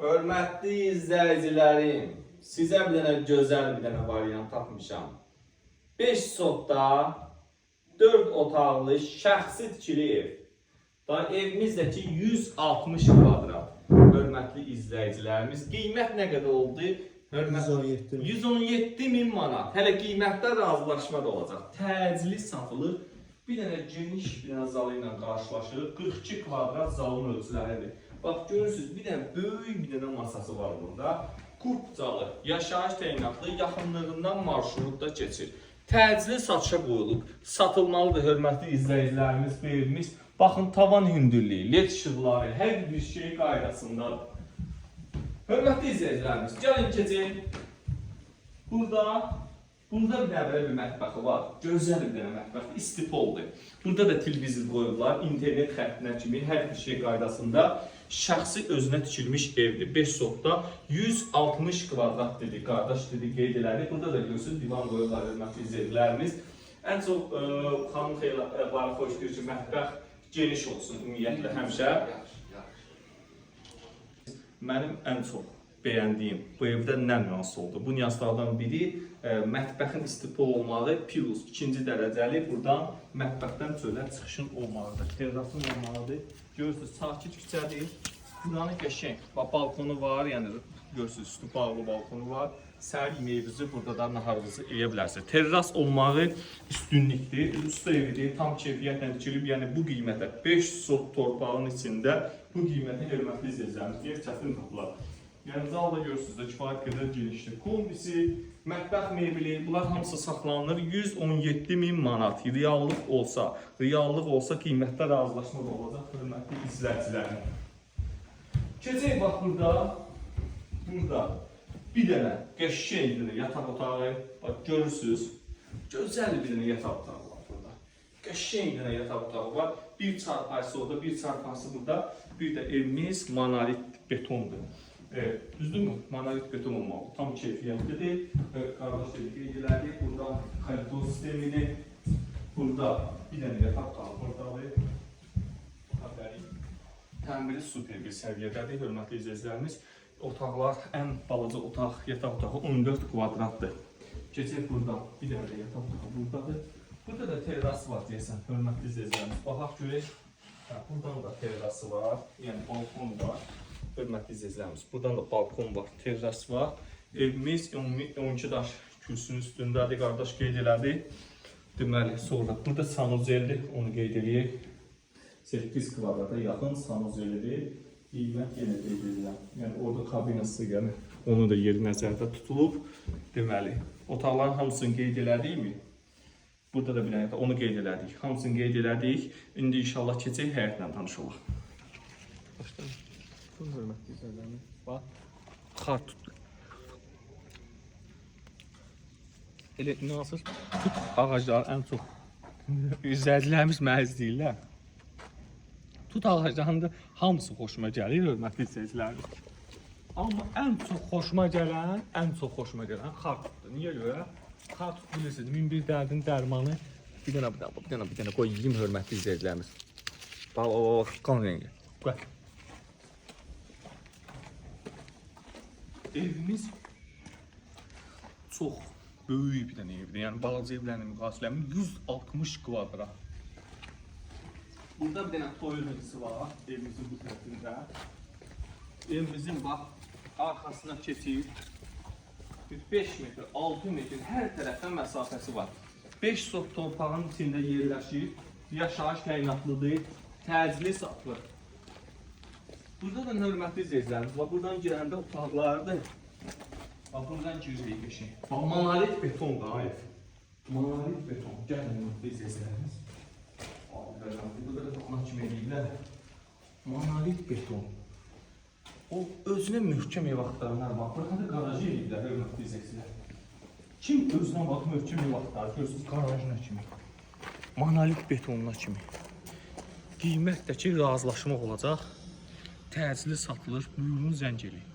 Hörmətli izləyicilərim, sizə bir dənə gözəl bir dənə variant tapmışam. 5 sotda 4 otaqlı şəxsi tikili ev. Da evimizdəki 160 kvadrat. Hörmətli izləyicilərimiz, qiymət nə qədər oldu? 117 min manat. Hələ qiymətdə razılaşma da olacaq. Təcili satılır. Bir dənə geniş bir dənə zalı ilə qarşılaşır. 42 kvadrat zalın ölçüləridir. Bax görürsünüz, bir dənə böyük bir dənə masası var burada. Qupcalı, yaşayış təyinatlı, yaxınlığından marşrutda keçir. Təcili satışa qoyulub, satılmalıdır hörmətli izləyicilərimiz, bu evimiz. Baxın, tavan hündürlüyü, led işıqları, hər bir şey qaydasındadır. Hörmətli izləyicilərimiz, gəlin keçin. Burada bir dənə bir mətbəxi var. Gözəl bir dənə mətbəx, istipoldur. Burada da televizor qoyublar, internet xəttinə kimi hər bir şey qaydasında. Şəxsi özünə tikilmiş evdir. 5 sotda 160 kvadrat dedi, qardaş dedi, qeyd elədi. Burada da görürsünüz, divan qoyublar, hörmətli izləyicilərimiz. Ən çox xanım xeyirləri xoş deyir ki, mətbəx geniş olsun ümumiyyətlə həmişə. Mənim ən çox bəyəndiyim bu evdə nə nüans oldu? Bu nüanslardan biri mətbəxin istipol olmağı, plus 2-ci dərəcəli buradan mətbəxdən çölə çıxışın olmalıdır. Terrasın olmalıdır. Görürsünüz, sakit küçədir. Buranın qəşəng, balkonu var, yəni görürsünüz, üstü bağlı balkonu var. Səhər yeməyinizi burada da naharınızı edə bilərsiniz. Terras olmağı üstünlükdir, usta evidir, tam keyfiyyətlə tikilib, yəni bu qiymətə 5 sot torpağın içində bu qiymətə hörmətli izləyicilərimiz çətin tapılar. Yəni zal da görürsünüz də kifayət qədər genişdir. Kombisi, mətbəx mebeli, bunlar hamısı saxlanılır. 117 min manat. Reallıq olsa qiymətdə razılaşma da olacaq hörmətli izləyicilərim. Keçək bax burada bir dənə qəşəng bir dənə yataq otağı, bax görürsünüz, gözəl bir dənə yataq otağı var burada. Qəşəng bir dənə yataq otağı var. Bir çarpayısı orada, bir çarpayısı burada. Bir də evimiz monolit betondur. Düzdürmü? Monolit beton olmalı. Tam keyfiyyətlidir. Qardaş dediyi burada kalitor sistemidir. Burada bir dənə yataq otağı buradadır. Təmiri super bir səviyyədədir, hörmətli izləyicilərimiz. Otaqlar, ən balaca otaq, yataq otağı 14 kvadratdır. Keçək burada, bir dənə də yataq otağı buradadır. Burada da terrası var deyəsən, hörmətli izləyicilərimiz. Baxaq görək, buradan da terrası var, yəni balkon var. Hörmətli izləyicilərimiz, buradan da balkon var, terras var. Evimiz 12 daş kürsünün üstündədir, qardaş qeyd elədi. Deməli, sonra burada sanuzeldir, onu qeyd eləyək. 8 kvadrata yaxın sanuzeldir. Qiymət yenə qeyd edirəm. Yəni orada kabinası, yəni onu da yeri nəzərdə tutulub. Deməli, otaqların hamısını qeyd elədikmi? Burada da bir dənə onu qeyd elədik. Hamısını qeyd elədik. İndi inşallah keçək həyətlə tanışılaq. Başlayalım. Bunu hörmətli izləyicilərimiz. Bax, xar tutdu. Elə inanırsınız, tut ağacları ən çox izləyicilərimiz mənə izləyirlər. Tut ağaclarında hamısı xoşuma gəlir, hörmətli izləyicilərimiz. Amma ən çox xoşuma gələn xar tutdu. Niyə görə? Xar tutdu bilirsiniz, min bir dərdin dərmanı. Bir dənə qoyayım, hörmətli izləyicilərimiz. Bax, qan rengi. Qoy. Evimiz çox böyük bir dənə evdir. Yəni balaca evlərlə müqayisələmi 160 kvadrat. Burada bir dənə toyuncusu var, evimizin bu tərəfində. Evimizin bax, arxasına keçir. 5 metr, 6 metr, hər tərəfdən məsafəsi var. 5 sot torpağın içində yerləşir, yaşayış təyinatlıdır, təcili satılır. Burada da hörmətli izləyicilərimiz var, buradan girəndə otaqlardır. Bax, buradan giririk qəşəng. Bax, monolit beton da ev. Monolit beton, gəlin hörmətli izləyicilərimiz. Burada da ona kimi eləyirlər. Monolit beton. O özünə möhkəm ev axtaranlar var. Burada da qarajı eləyirlər, hörmətli izləyicilər. Kim özünə bax möhkəm ev axtarır? Görürsünüz, qarajına kimi. Monolit betonuna kimi. Qiymətdəki razılaşmaq olacaq. Təcili satılır, buyurun zəng eləyin.